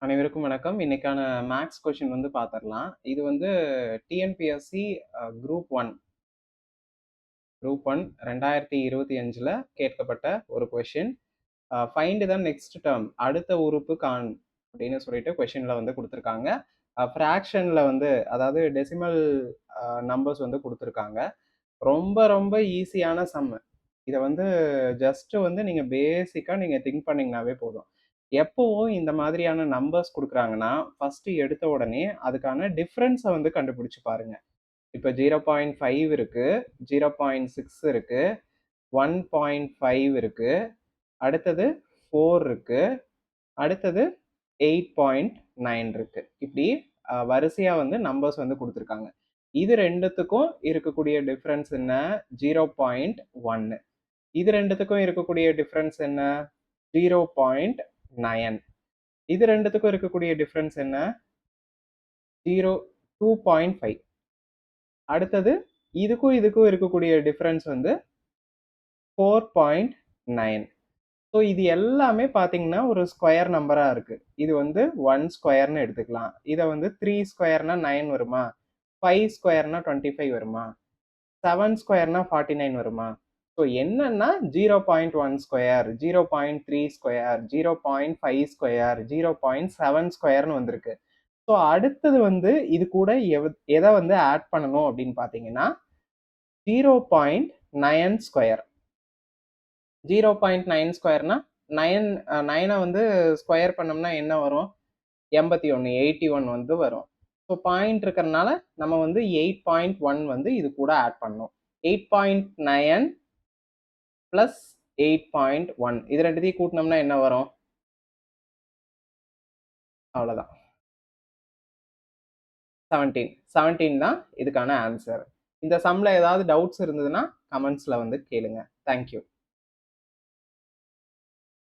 அனைவருக்கும் வணக்கம். இன்னைக்கான மேத்ஸ் கொஸ்டின் வந்து பார்த்துரலாம். இது வந்து டிஎன்பிஎஸ்சி குரூப் 1 2025ல கேட்கப்பட்ட ஒரு question. Find the next term அடுத்த உறுப்பு காண் அப்படின்னு சொல்லிட்டு கொஸ்டின்ல வந்து கொடுத்துருக்காங்க. ஃப்ராக்ஷன்ல வந்து அதாவது டெசிமல் நம்பர்ஸ் வந்து கொடுத்துருக்காங்க. ரொம்ப ரொம்ப ஈஸியான சம். இதை வந்து ஜஸ்ட் வந்து நீங்கள் பேசிக்காக நீங்கள் திங்க் பண்ணிங்கனாவே போதும். எப்போவும் இந்த மாதிரியான நம்பர்ஸ் கொடுக்குறாங்கன்னா ஃபஸ்ட்டு எடுத்த உடனே அதுக்கான டிஃப்ரென்ஸை வந்து கண்டுபிடிச்சு பாருங்க. இப்போ 0.5 இருக்கு, 0.6 இருக்கு, 1.5 இருக்கு, அடுத்தது 4 இருக்கு, அடுத்தது 8.9 இருக்கு. இப்படி வரிசையா வந்து நம்பர்ஸ் வந்து கொடுத்துருக்காங்க. இது ரெண்டுத்துக்கும் இருக்கக்கூடிய டிஃப்ரென்ஸ் என்ன? 0.1. இது ரெண்டுத்துக்கும் இருக்கக்கூடிய டிஃப்ரென்ஸ் என்ன? 0.9. இது ரெண்டுத்துக்கும் இருக்கக்கூடிய டிஃப்ரென்ஸ் என்ன? 2.5. அடுத்தது இதுக்கும் இதுக்கும் இருக்கக்கூடிய டிஃப்ரென்ஸ் வந்து 4.9. ஸோ இது எல்லாமே பார்த்தீங்கன்னா ஒரு ஸ்கொயர் நம்பராக இருக்குது. இது வந்து 1 ஸ்கொயர்னு எடுத்துக்கலாம். இதை வந்து 3 ஸ்கொயர்னா 9 வருமா? 5 ஸ்கொயர்னா 25 வருமா? 7 ஸ்கொயர்னா 49 வருமா? ஸோ என்னன்னா 0.1 ஸ்கொயர், 0.3 ஸ்கொயர், 0.5 ஸ்கொயர், 0.7 ஸ்கொயர்னு வந்திருக்கு. ஸோ அடுத்தது வந்து இது கூட எதை வந்து ஆட் பண்ணணும் அப்படின்னு பார்த்தீங்கன்னா 0.9 ஸ்கொயர். 0.9 ஸ்கொயர்னா 9 வந்து ஸ்கொயர் பண்ணோம்னா என்ன வரும்? 81 வந்து வரும். ஸோ பாயிண்ட் இருக்கிறதுனால நம்ம வந்து 8.1 வந்து இது கூட ஆட் பண்ணணும். 8.9 + 8.1 இது ரெண்டுத்தையும் கூட்டினோம்னா என்ன வரும்? அவ்வளோதான், 17 தான் இதுக்கான ஆன்சர். இந்த சம்ல ஏதாவது டவுட்ஸ் இருந்ததுன்னா கமெண்ட்ஸ்ல வந்து கேளுங்க. தேங்க்யூ.